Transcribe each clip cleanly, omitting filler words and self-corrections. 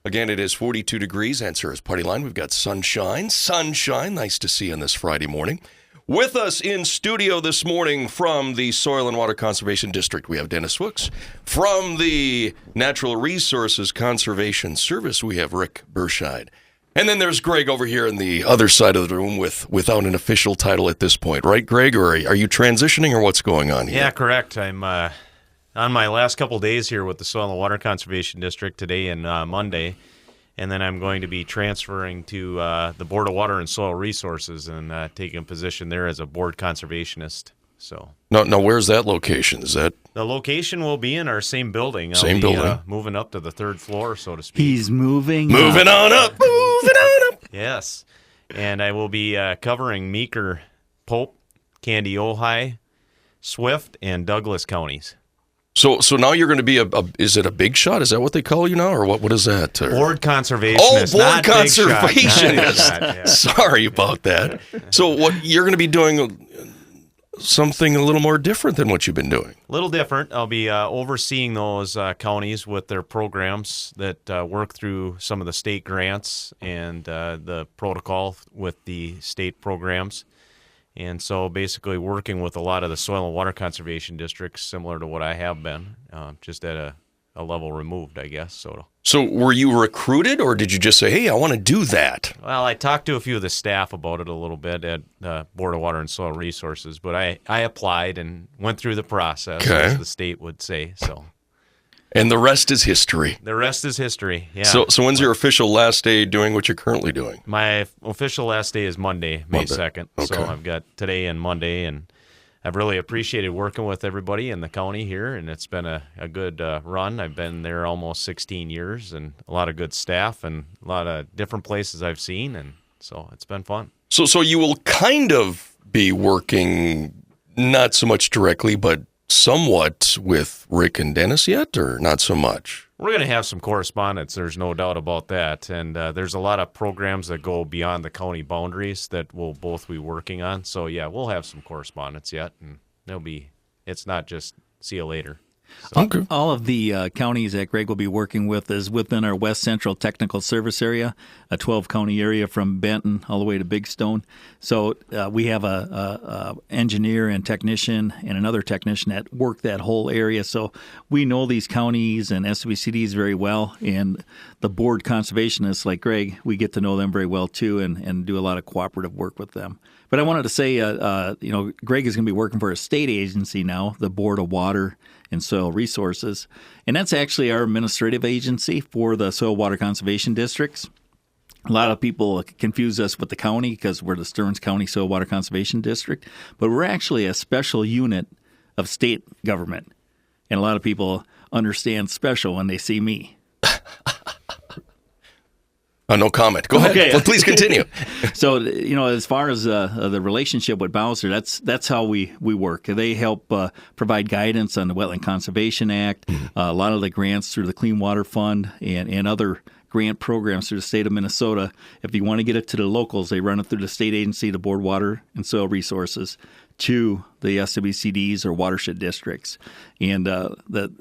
Again, it is 42 degrees. Answer is party line. We've got sunshine. Sunshine. Nice to see you on this Friday morning. With us in studio this morning from the Soil and Water Conservation District, we have Dennis Fuchs. From the Natural Resources Conservation Service, we have Rick Berscheid. And then there's Greg over here in the other side of the room without an official title at this point. Right, Greg? Or are you transitioning or what's going on here? Yeah, correct. I'm on my last couple days here with the Soil and Water Conservation District today and Monday. And then I'm going to be transferring to the Board of Water and Soil Resources and taking a position there as a board conservationist. So No, where's that location? Is that the location will be in our same building. Same building. Moving up to the third floor, so to speak. He's moving on up. Yes, and I will be covering Meeker, Pope, Candy, Ojai, Swift, and Douglas counties. So now you're going to be is it a big shot? Is that what they call you now, or what is that? Or? Board conservationist. Oh, board not conservationist. Big shot. Yeah. Sorry about that. So what you're going to be doing something a little more different than what you've been doing. A little different. I'll be overseeing those counties with their programs that work through some of the state grants and the protocol with the state programs. And so basically working with a lot of the soil and water conservation districts, similar to what I have been, just at a level removed, I guess. So were you recruited, or did you just say, hey, I want to do that? Well, I talked to a few of the staff about it a little bit at Board of Water and Soil Resources, but I applied and went through the process, as the state would say. So, and the rest is history. The rest is history, yeah. So when's your official last day doing what you're currently doing? My official last day is Monday, May 2nd. Okay. So I've got today and Monday, and I've really appreciated working with everybody in the county here, and it's been a good run. I've been there almost 16 years, and a lot of good staff and a lot of different places I've seen, and so it's been fun. So you will kind of be working, not so much directly, but somewhat with Rick and Dennis yet, or not so much? We're going to have some correspondence, there's no doubt about that, and there's a lot of programs that go beyond the county boundaries that we'll both be working on. So, yeah, we'll have some correspondence yet, and it's not just see you later. So. Okay. All of the counties that Greg will be working with is within our West Central Technical Service area, a 12-county area from Benton all the way to Big Stone. So we have a engineer and technician and another technician that work that whole area. So we know these counties and SWCDs very well, and the board conservationists like Greg, we get to know them very well too, and do a lot of cooperative work with them. But I wanted to say, Greg is going to be working for a state agency now, the Board of Water and Soil Resources, and that's actually our administrative agency for the soil water conservation districts. A lot of people confuse us with the county because we're the Stearns County Soil Water Conservation District, but we're actually a special unit of state government, and a lot of people understand special when they see me. No comment. Go ahead. Okay. Please continue. So, as far as the relationship with Bowser, that's how we work. They help provide guidance on the Wetland Conservation Act, a lot of the grants through the Clean Water Fund, and other grant programs through the state of Minnesota. If you want to get it to the locals, they run it through the state agency, the Board of Water and Soil Resources, to the SWCDs or watershed districts. And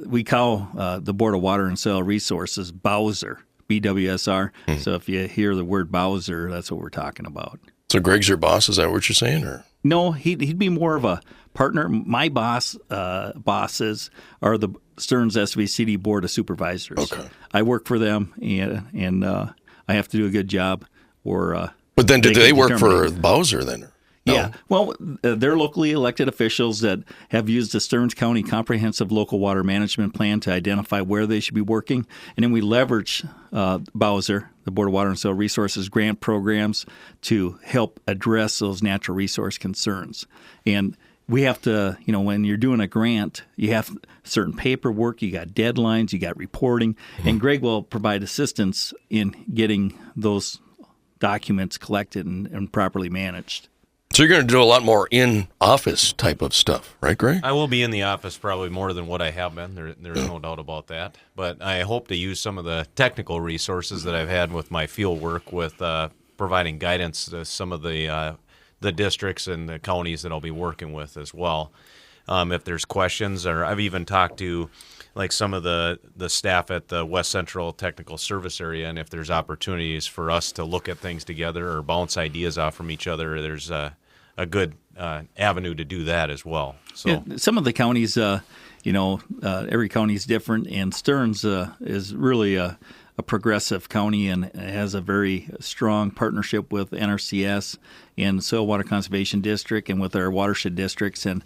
we call the Board of Water and Soil Resources Bowser. BWSR. So if you hear the word Bowser, that's what we're talking about. So Greg's your boss? Is that what you're saying? Or no, he'd be more of a partner. My bosses are the Stearns SWCD Board of Supervisors. Okay. I work for them, and I have to do a good job. But then do they work for Bowser then? No. Yeah. Well, they're locally elected officials that have used the Stearns County Comprehensive Local Water Management Plan to identify where they should be working. And then we leverage Bowser, the Board of Water and Soil Resources grant programs to help address those natural resource concerns. And we have to, when you're doing a grant, you have certain paperwork, you got deadlines, you got reporting. And Greg will provide assistance in getting those documents collected and properly managed. So you're going to do a lot more in-office type of stuff, right, Greg? I will be in the office probably more than what I have been. There's no doubt about that. But I hope to use some of the technical resources that I've had with my field work with providing guidance to some of the districts and the counties that I'll be working with as well. If there's questions, or I've even talked to like some of the staff at the West Central Technical Service Area, and if there's opportunities for us to look at things together or bounce ideas off from each other, there's a good avenue to do that as well. So Yeah, some of the counties, every county is different, and Stearns is really a progressive county and has a very strong partnership with NRCS and Soil Water Conservation District and with our watershed districts, and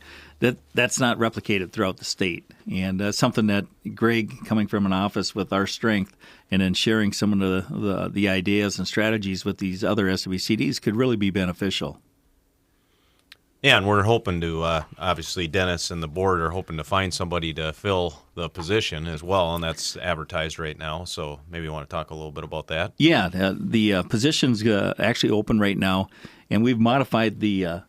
that's not replicated throughout the state. And something that Greg, coming from an office with our strength and then sharing some of the ideas and strategies with these other SWCDs could really be beneficial. yeah, and we're hoping to obviously Dennis and the board are hoping to find somebody to fill the position as well, and that's advertised right now. So maybe you want to talk a little bit about that. Yeah, the position's actually open right now, and we've modified the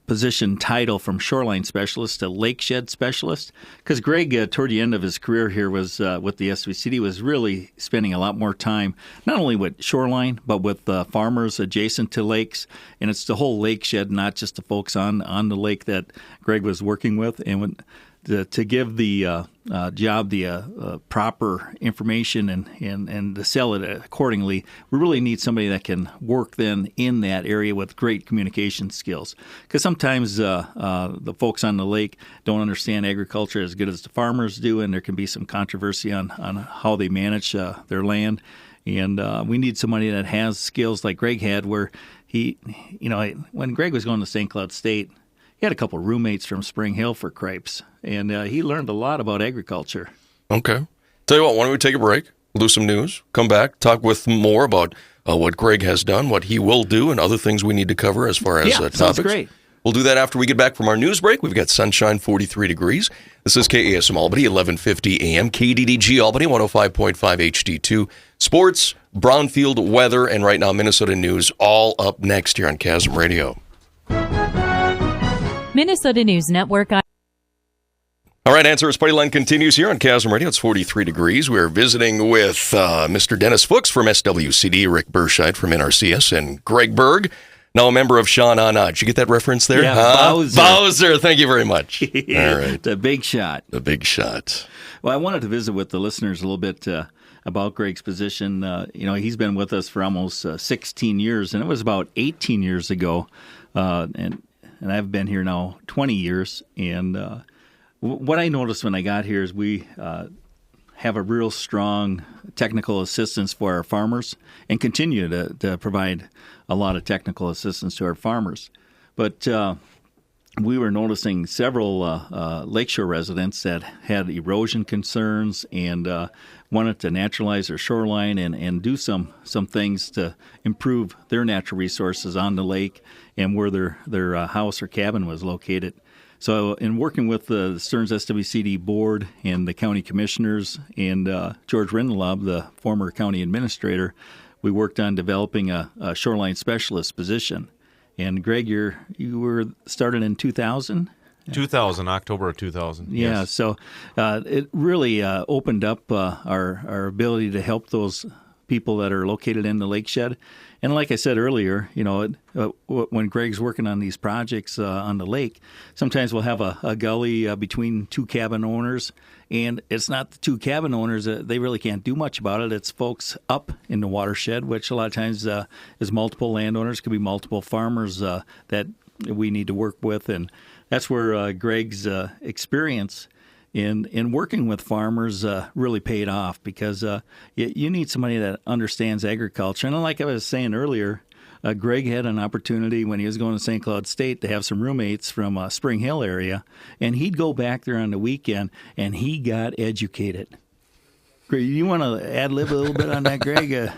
position title from Shoreline Specialist to Lakeshed Specialist, because Greg, toward the end of his career here, was with the SWCD, was really spending a lot more time not only with shoreline but with farmers adjacent to lakes, and it's the whole lakeshed, not just the folks on the lake that Greg was working with. And to give the job the proper information and to sell it accordingly, we really need somebody that can work then in that area with great communication skills. Because sometimes the folks on the lake don't understand agriculture as good as the farmers do, and there can be some controversy on how they manage their land. And we need somebody that has skills like Greg had, where when Greg was going to St. Cloud State, he had a couple roommates from Spring Hill for cripes, and he learned a lot about agriculture. Okay. Tell you what, why don't we take a break? We'll do some news, come back, talk with more about what Greg has done, what he will do, and other things we need to cover as far as topics. Sounds great. We'll do that after we get back from our news break. We've got sunshine, 43 degrees. This is KASM Albany, 1150 AM, KDDG Albany, 105.5 HD2. Sports, Brownfield weather, and right now Minnesota news, all up next here on KASM Radio. Minnesota News Network. All right, Answer Us Party Line continues here on KASM Radio. It's 43 degrees. We're visiting with Mr. Dennis Fuchs from SWCD, Rick Berscheid from NRCS, and Greg Berg, now a member of Sean Anna. Did you get that reference there? Yeah, Bowser. Bowser, thank you very much. All right. The big shot. The big shot. Well, I wanted to visit with the listeners a little bit about Greg's position. He's been with us for almost 16 years, and it was about 18 years ago, and I've been here now 20 years. And what I noticed when I got here is we have a real strong technical assistance for our farmers and continue to provide a lot of technical assistance to our farmers. But we were noticing several lakeshore residents that had erosion concerns and wanted to naturalize their shoreline and do some things to improve their natural resources on the lake and where their house or cabin was located. So in working with the Stearns SWCD board and the county commissioners and George Rindelab, the former county administrator, we worked on developing a shoreline specialist position. And Greg, you were started in 2000? 2000, October of 2000. Yeah, yes. so it really opened up our ability to help those people that are located in the Lakeshed. And like I said earlier, when Greg's working on these projects on the lake, sometimes we'll have a gully between two cabin owners, and it's not the two cabin owners. They really can't do much about it. It's folks up in the watershed, which a lot of times is multiple landowners, could be multiple farmers that we need to work with. And that's where Greg's experience in working with farmers really paid off, because you need somebody that understands agriculture. And like I was saying earlier, Greg had an opportunity when he was going to St. Cloud State to have some roommates from Spring Hill area, and he'd go back there on the weekend, and he got educated. Greg, you want to ad-lib a little bit on that, Greg?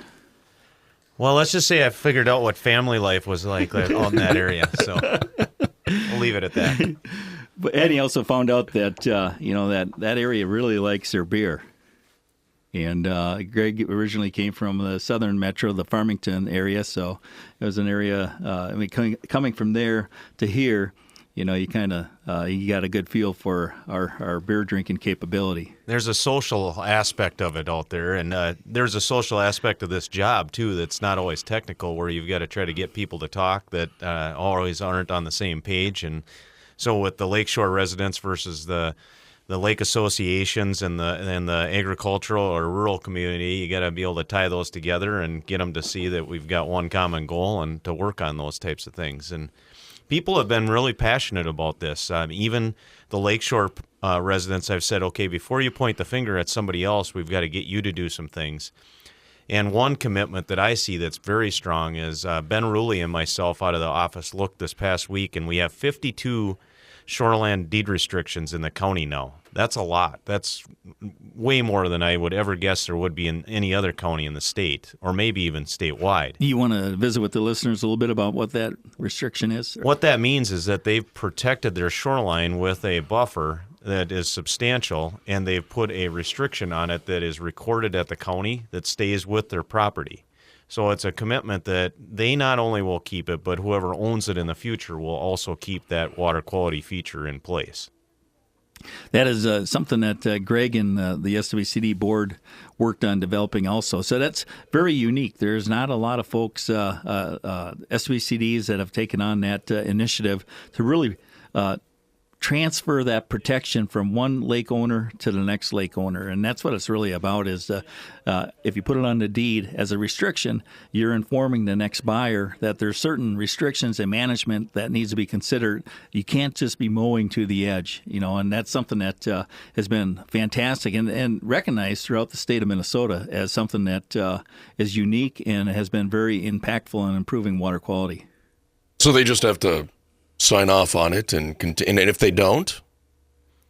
Well, let's just say I figured out what family life was like on that area, so we'll leave it at that. And he also found out that that area really likes their beer. And Greg originally came from the southern metro, the Farmington area, so it was an area. Coming from there to here, you got a good feel for our beer drinking capability. There's a social aspect of it out there, and there's a social aspect of this job too that's not always technical, where you've got to try to get people to talk that always aren't on the same page. And so with the lakeshore residents versus the lake associations and the agricultural or rural community, you got to be able to tie those together and get them to see that we've got one common goal and to work on those types of things. And people have been really passionate about this. Even the Lakeshore residents, I've said, okay, before you point the finger at somebody else, we've got to get you to do some things. And one commitment that I see that's very strong is Ben Ruley and myself out of the office looked this past week, and we have 52 shoreland deed restrictions in the county now. That's a lot. That's way more than I would ever guess there would be in any other county in the state, or maybe even statewide. You want to visit with the listeners a little bit about what that restriction is? What that means is that they've protected their shoreline with a buffer that is substantial, and they've put a restriction on it that is recorded at the county that stays with their property. So it's a commitment that they not only will keep it, but whoever owns it in the future will also keep that water quality feature in place. That is something that Greg and the SWCD board worked on developing also. So that's very unique. There's not a lot of folks, SWCDs, that have taken on that initiative to really transfer that protection from one lake owner to the next lake owner. And that's what it's really about is if you put it on the deed as a restriction, you're informing the next buyer that there's certain restrictions and management that needs to be considered. You can't just be mowing to the edge, and that's something that has been fantastic and recognized throughout the state of Minnesota as something that is unique and has been very impactful in improving water quality. So they just have to sign off on it, and if they don't?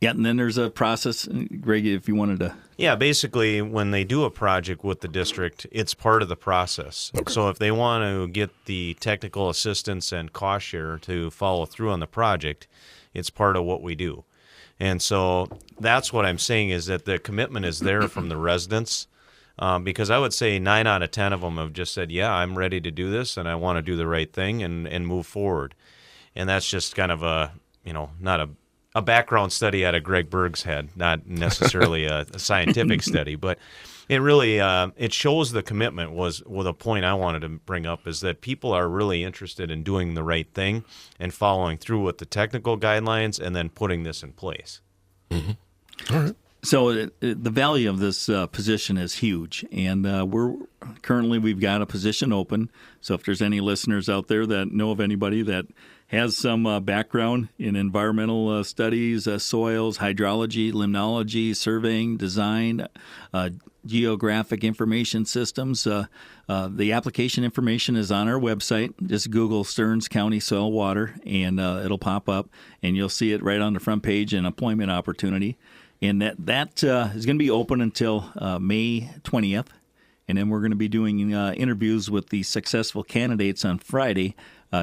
Yeah, and then there's a process. Greg, if you wanted to. Yeah, basically, when they do a project with the district, it's part of the process. Okay. So if they want to get the technical assistance and cost share to follow through on the project, it's part of what we do. And so that's what I'm saying is that the commitment is there from the residents, because I would say 9 out of 10 of them have just said, yeah, I'm ready to do this, and I want to do the right thing and move forward. And that's just kind of not a background study out of Greg Berg's head, not necessarily a scientific study, but it really it shows the commitment was a point I wanted to bring up is that people are really interested in doing the right thing and following through with the technical guidelines and then putting this in place. Mm-hmm. All right. So the value of this position is huge, and we've got a position open. So if there's any listeners out there that know of anybody that has some background in environmental studies, soils, hydrology, limnology, surveying, design, geographic information systems, the application information is on our website. Just Google Stearns County Soil Water, and it'll pop up, and you'll see it right on the front page, an employment opportunity. And that is going to be open until May 20th. And then we're going to be doing interviews with the successful candidates on Friday,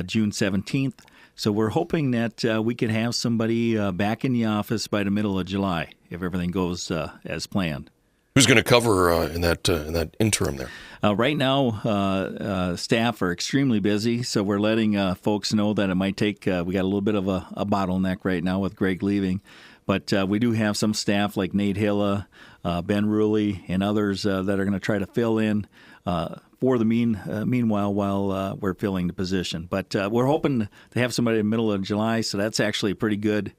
June 17th. So we're hoping that we can have somebody back in the office by the middle of July, if everything goes as planned. Who's going to cover in that interim there? Right now, staff are extremely busy, so we're letting folks know that it might take. We got a little bit of a bottleneck right now with Greg leaving. But we do have some staff like Nate Hilla, Ben Ruley, and others that are going to try to fill in for the meanwhile while we're filling the position. But we're hoping to have somebody in the middle of July, so that's actually pretty good.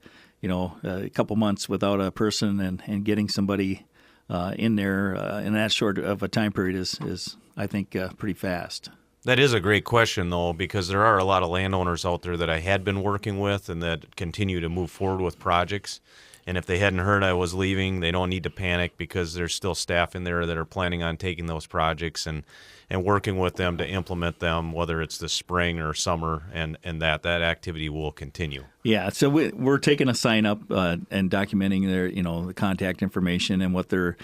A couple months without a person and getting somebody in there in that short of a time period is I think, pretty fast. That is a great question, though, because there are a lot of landowners out there that I had been working with and that continue to move forward with projects. And if they hadn't heard I was leaving, they don't need to panic because there's still staff in there that are planning on taking those projects and working with them to implement them, whether it's the spring or summer, and that activity will continue. Yeah, so we're taking a sign up and documenting their, the contact information and what their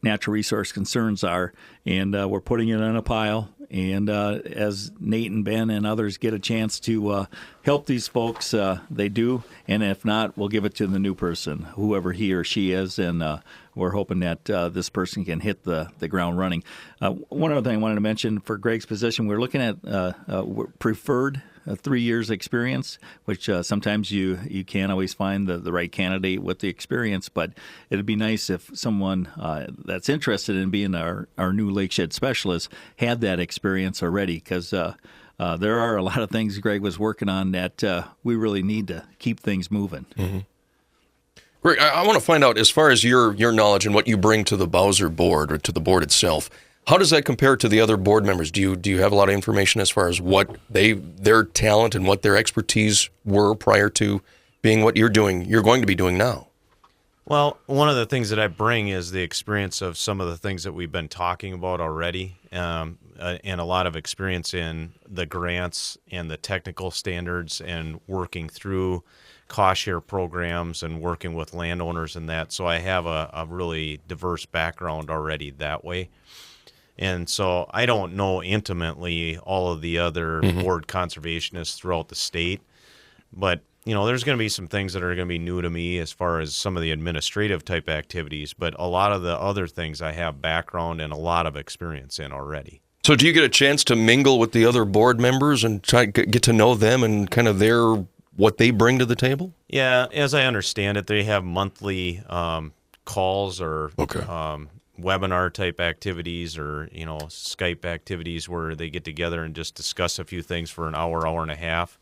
natural resource concerns are, and we're putting it in a pile. And as Nate and Ben and others get a chance to help these folks, they do. And if not, we'll give it to the new person, whoever he or she is. And we're hoping that this person can hit the ground running. One other thing I wanted to mention for Greg's position, we're looking at preferred 3 years experience, which sometimes you can't always find the right candidate with the experience, but it'd be nice if someone that's interested in being our new Lakeshed Specialist had that experience already, because there are a lot of things Greg was working on that we really need to keep things moving. Mm-hmm. Rick, I want to find out, as far as your knowledge and what you bring to the Bowser board or to the board itself, how does that compare to the other board members? Do you have a lot of information as far as what their talent and what their expertise were prior to being what you're going to be doing now? Well, one of the things that I bring is the experience of some of the things that we've been talking about already, and a lot of experience in the grants and the technical standards and working through cost share programs and working with landowners and that. So I have a really diverse background already that way. And so I don't know intimately all of the other board conservationists throughout the state, but there's going to be some things that are going to be new to me as far as some of the administrative type activities, but a lot of the other things I have background and a lot of experience in already. So do you get a chance to mingle with the other board members and try to get to know them and kind of what they bring to the table? Yeah, as I understand it, they have monthly calls or webinar type activities or Skype activities where they get together and just discuss a few things for an hour and a half.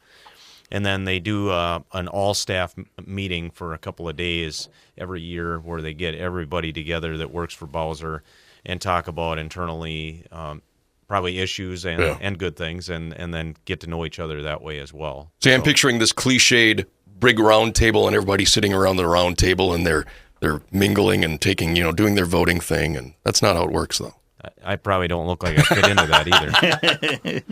And then they do an all-staff meeting for a couple of days every year where they get everybody together that works for Bowser and talk about internally probably issues and good things and then get to know each other that way as well. See, I'm picturing this cliched big round table and everybody sitting around the round table and they're mingling and taking, doing their voting thing, and that's not how it works, though. I probably don't look like I fit into that either.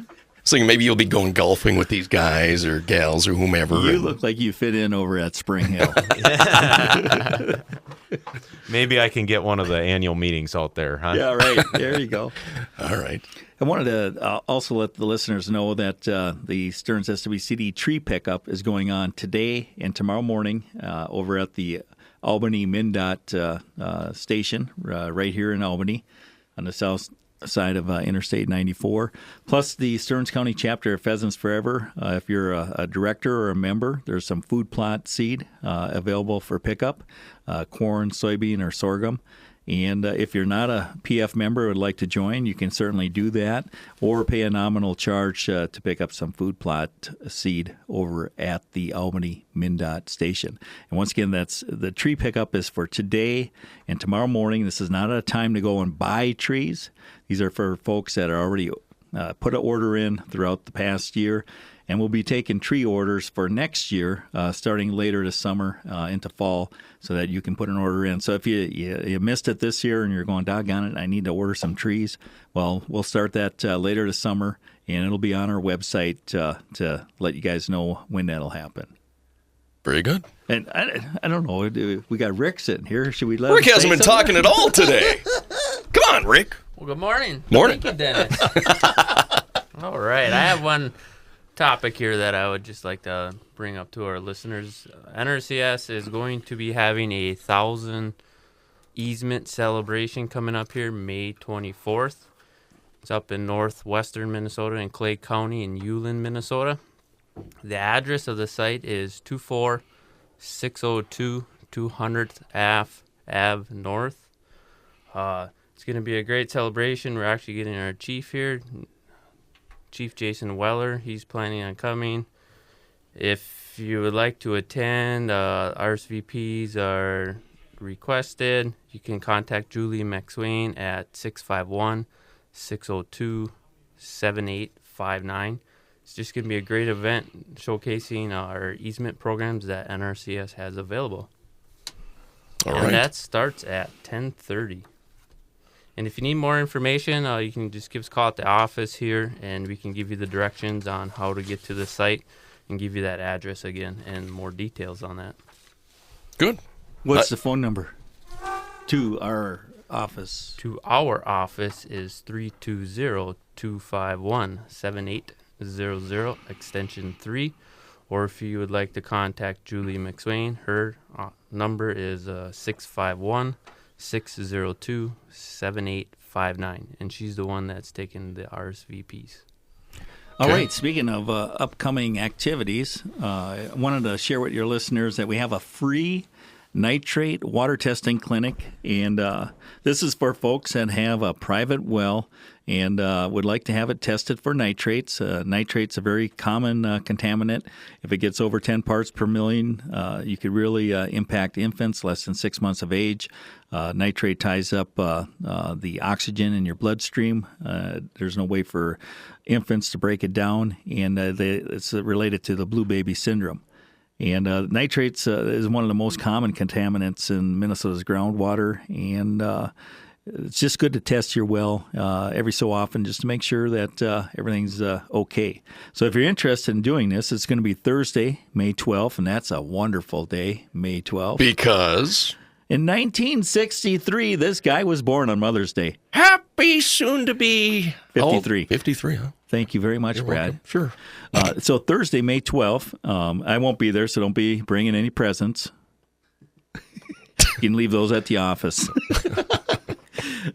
So maybe you'll be going golfing with these guys or gals or whomever. You look like you fit in over at Spring Hill. Maybe I can get one of the annual meetings out there, huh? Yeah, right. There you go. All right. I wanted to also let the listeners know that the Stearns SWCD Tree Pickup is going on today and tomorrow morning over at the Albany MnDOT station right here in Albany on the south side of Interstate 94, plus the Stearns County chapter of Pheasants Forever. If you're a director or a member, there's some food plot seed available for pickup, corn, soybean, or sorghum. And if you're not a PF member and would like to join, you can certainly do that or pay a nominal charge to pick up some food plot seed over at the Albany MnDOT station. And once again, that's the tree pickup is for today and tomorrow morning. This is not a time to go and buy trees. These are for folks that are already put an order in throughout the past year. And we'll be taking tree orders for next year, starting later this summer into fall, so that you can put an order in. So if you missed it this year and you're going, doggone it, I need to order some trees, well, we'll start that later this summer, and it'll be on our website to let you guys know when that'll happen. Very good. And I don't know, we got Rick sitting here. Should we let Rick him hasn't been talking at all today. Come on, Rick. Well, good morning. Morning. Thank you, Dennis. All right, I have one topic here that I would just like to bring up to our listeners. NRCS is going to be having a 1,000 easement celebration coming up here May 24th. It's up in northwestern Minnesota in Clay County in Ulen, Minnesota. The address of the site is 24602 200th Ave North. It's going to be a great celebration. We're actually getting our chief here, Chief Jason Weller. He's planning on coming. If you would like to attend, RSVPs are requested. You can contact Julie McSwain at 651-602-7859. It's just going to be a great event showcasing our easement programs that NRCS has available. All and right. that starts at 10:30. And if you need more information, you can just give us a call at the office here, and we can give you the directions on how to get to the site and give you that address again and more details on that. Good. What's the phone number to our office? To our office is 320-251-7800, extension 3. Or if you would like to contact Julie McSwain, her number is 651-602-7859, and she's the one that's taking the RSVPs. All right. Speaking of upcoming activities, I wanted to share with your listeners that we have a free nitrate water testing clinic, and this is for folks that have a private well and would like to have it tested for nitrates. Nitrate's a very common contaminant. If it gets over 10 parts per million, you could really impact infants less than 6 months of age. Nitrate ties up the oxygen in your bloodstream. There's no way for infants to break it down, and it's related to the blue baby syndrome. And nitrates is one of the most common contaminants in Minnesota's groundwater, and it's just good to test your well every so often just to make sure that everything's okay. So if you're interested in doing this, it's going to be Thursday, May 12th, and that's a wonderful day, May 12th. Because In 1963, this guy was born on Mother's Day. happy soon to be 53. 53, huh? Thank you very much, You're Brad. welcome. Sure. So Thursday, May 12th, I won't be there, so don't be bringing any presents. You can leave those at the office.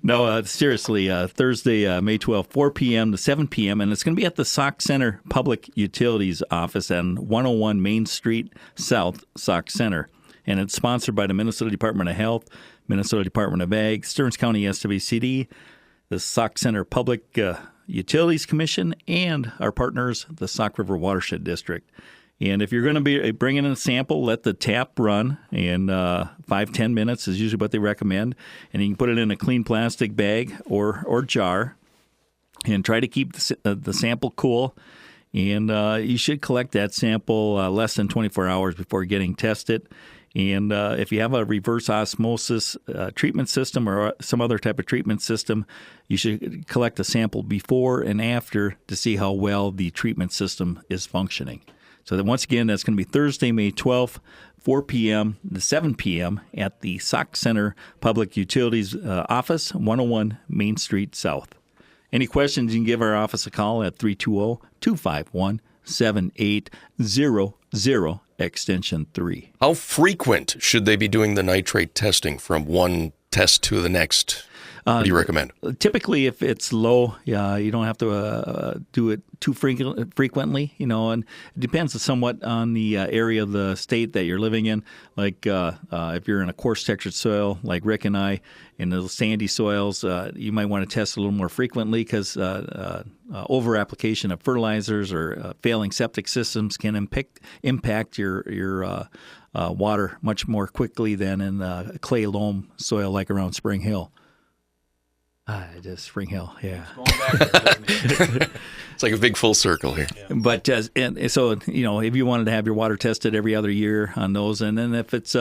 No, seriously, Thursday, May 12th, 4 p.m. to 7 p.m., and it's going to be at the Sauk Center Public Utilities Office on 101 Main Street South, Sauk Center. And it's sponsored by the Minnesota Department of Health, Minnesota Department of Ag, Stearns County SWCD, the Sauk Center Public Utilities Commission, and our partners, the Sauk River Watershed District. And if you're going to be bringing in a sample, let the tap run, and 5-10 minutes is usually what they recommend. And you can put it in a clean plastic bag or jar, and try to keep the sample cool. And you should collect that sample less than 24 hours before getting tested. And if you have a reverse osmosis treatment system or some other type of treatment system, you should collect a sample before and after to see how well the treatment system is functioning. So then once again, that's going to be Thursday, May 12th, 4 p.m. to 7 p.m. at the Sauk Center Public Utilities Office, 101 Main Street South. Any questions, you can give our office a call at 320-251-7800, extension 3. How frequent should they be doing the nitrate testing from one test to the next? What do you recommend? Typically, if it's low, you don't have to do it too frequently, and it depends somewhat on the area of the state that you're living in. Like if you're in a coarse textured soil like Rick and I, in the sandy soils, you might want to test a little more frequently because over-application of fertilizers or failing septic systems can impact your water much more quickly than in a clay loam soil like around Spring Hill. Just Spring Hill, yeah. It's like a big full circle here. Yeah. But and so if you wanted to have your water tested every other year on those, and then if it's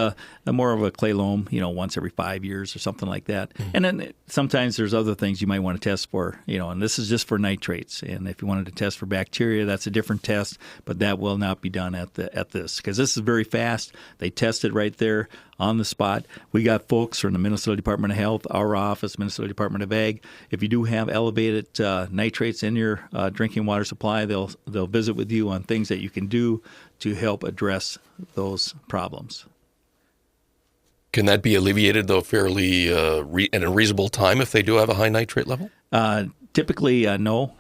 more of a clay loam, once every 5 years or something like that, and then sometimes there's other things you might want to test for, and this is just for nitrates. And if you wanted to test for bacteria, that's a different test, but that will not be done at this because this is very fast. They test it right there on the spot. We got folks from the Minnesota Department of Health, our office, Minnesota Department of Ag. If you do have elevated nitrates in your drinking water supply, they'll visit with you on things that you can do to help address those problems. Can that be alleviated, though, fairly in a reasonable time if they do have a high nitrate level? Typically, no.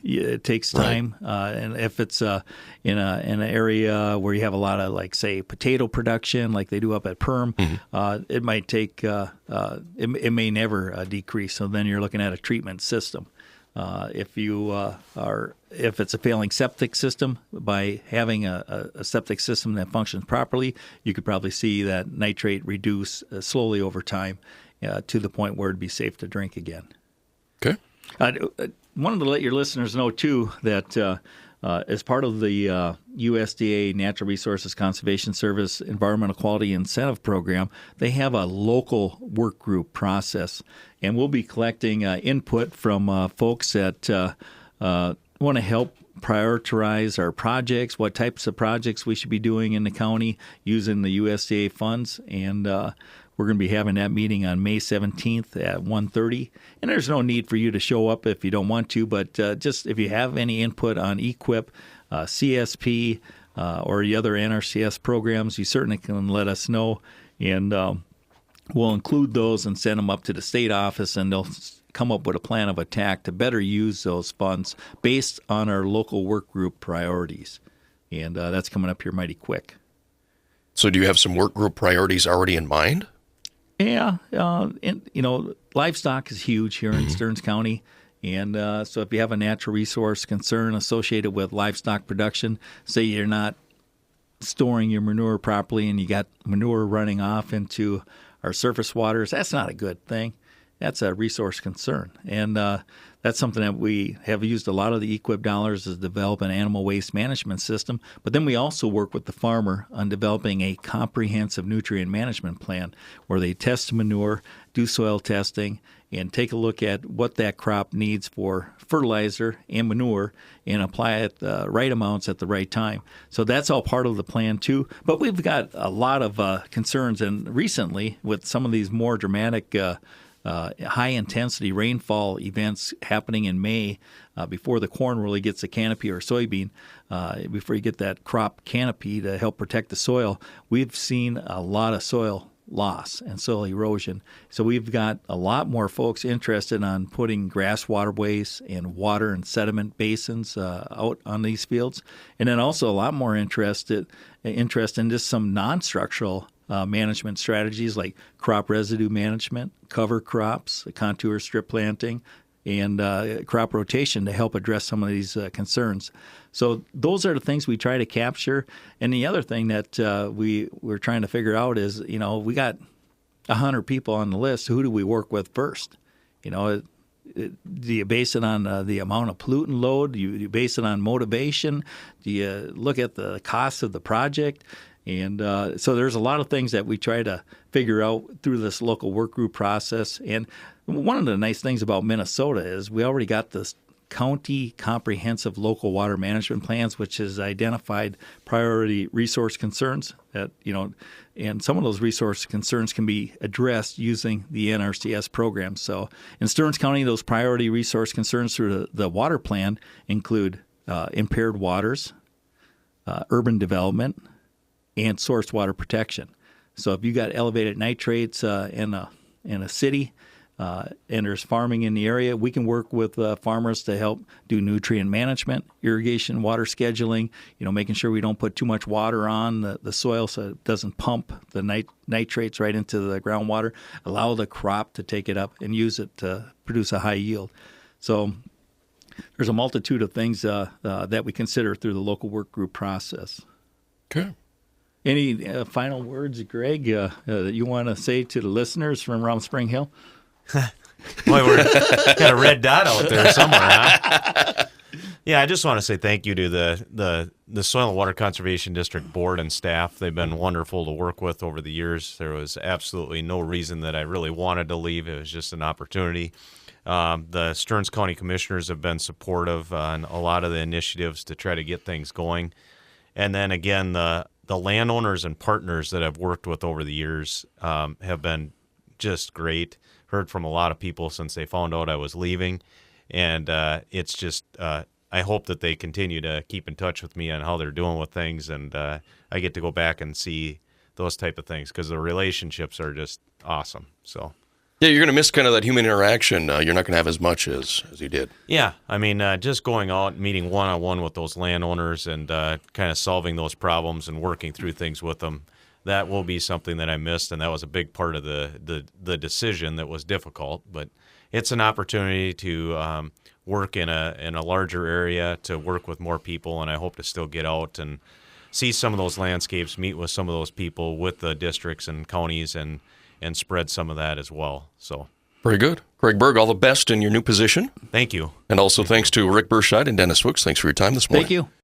It takes time, and if it's in an area where you have a lot of, like, say, potato production, like they do up at Perm, it might take. It may never decrease. So then you're looking at a treatment system. If it's a failing septic system, by having a septic system that functions properly, you could probably see that nitrate reduce slowly over time to the point where it'd be safe to drink again. Okay. Wanted to let your listeners know, too, that as part of the USDA Natural Resources Conservation Service Environmental Quality Incentive Program, they have a local work group process. And we'll be collecting input from folks that want to help prioritize our projects, what types of projects we should be doing in the county using the USDA funds. And we're going to be having that meeting on May 17th at 1:30. And there's no need for you to show up if you don't want to, but just if you have any input on EQIP, CSP, or the other NRCS programs, you certainly can let us know. And we'll include those and send them up to the state office, and they'll come up with a plan of attack to better use those funds based on our local work group priorities. And that's coming up here mighty quick. So do you have some work group priorities already in mind? Yeah, livestock is huge here in Stearns County. And so if you have a natural resource concern associated with livestock production, say you're not storing your manure properly and you got manure running off into our surface waters, that's not a good thing. That's a resource concern. And that's something that we have used a lot of the EQIP dollars to develop an animal waste management system. But then we also work with the farmer on developing a comprehensive nutrient management plan where they test manure, do soil testing, and take a look at what that crop needs for fertilizer and manure and apply it the right amounts at the right time. So that's all part of the plan too. But we've got a lot of concerns, and recently with some of these more dramatic high-intensity rainfall events happening in May before the corn really gets a canopy or soybean, before you get that crop canopy to help protect the soil, we've seen a lot of soil loss and soil erosion. So we've got a lot more folks interested on putting grass waterways and water and sediment basins out on these fields. And then also a lot more interest in just some non-structural management strategies like crop residue management, cover crops, contour strip planting, and crop rotation to help address some of these concerns. So those are the things we try to capture. And the other thing that we're trying to figure out is, we got 100 people on the list. Who do we work with first? Do you base it on the amount of pollutant load? Do you base it on motivation? Do you look at the cost of the project? And so there's a lot of things that we try to figure out through this local work group process. And one of the nice things about Minnesota is we already got this county comprehensive local water management plans, which has identified priority resource concerns that, and some of those resource concerns can be addressed using the NRCS program. So in Stearns County, those priority resource concerns through the water plan include impaired waters, urban development, and source water protection. So if you got elevated nitrates in a city and there's farming in the area, we can work with farmers to help do nutrient management, irrigation, water scheduling, making sure we don't put too much water on the soil so it doesn't pump the nitrates right into the groundwater, allow the crop to take it up and use it to produce a high yield. So there's a multitude of things that we consider through the local work group process. Okay. Any final words, Greg, that you want to say to the listeners from around Spring Hill? Boy, we're got a red dot out there somewhere, huh? Yeah, I just want to say thank you to the Soil and Water Conservation District Board and staff. They've been wonderful to work with over the years. There was absolutely no reason that I really wanted to leave. It was just an opportunity. The Stearns County Commissioners have been supportive on a lot of the initiatives to try to get things going. And then again, the landowners and partners that I've worked with over the years have been just great. Heard from a lot of people since they found out I was leaving. And it's just, I hope that they continue to keep in touch with me on how they're doing with things. And I get to go back and see those type of things because the relationships are just awesome. So. Yeah, you're going to miss kind of that human interaction. You're not going to have as much as you did. Yeah, I mean, just going out, meeting one-on-one with those landowners and kind of solving those problems and working through things with them, that will be something that I missed, and that was a big part of the decision that was difficult. But it's an opportunity to work in a larger area, to work with more people, and I hope to still get out and see some of those landscapes, meet with some of those people with the districts and counties, and spread some of that as well. So very good. Greg Berg, all the best in your new position. Thank you. And also thanks to Rick Berscheid and Dennis Fuchs. Thanks for your time this morning. Thank you.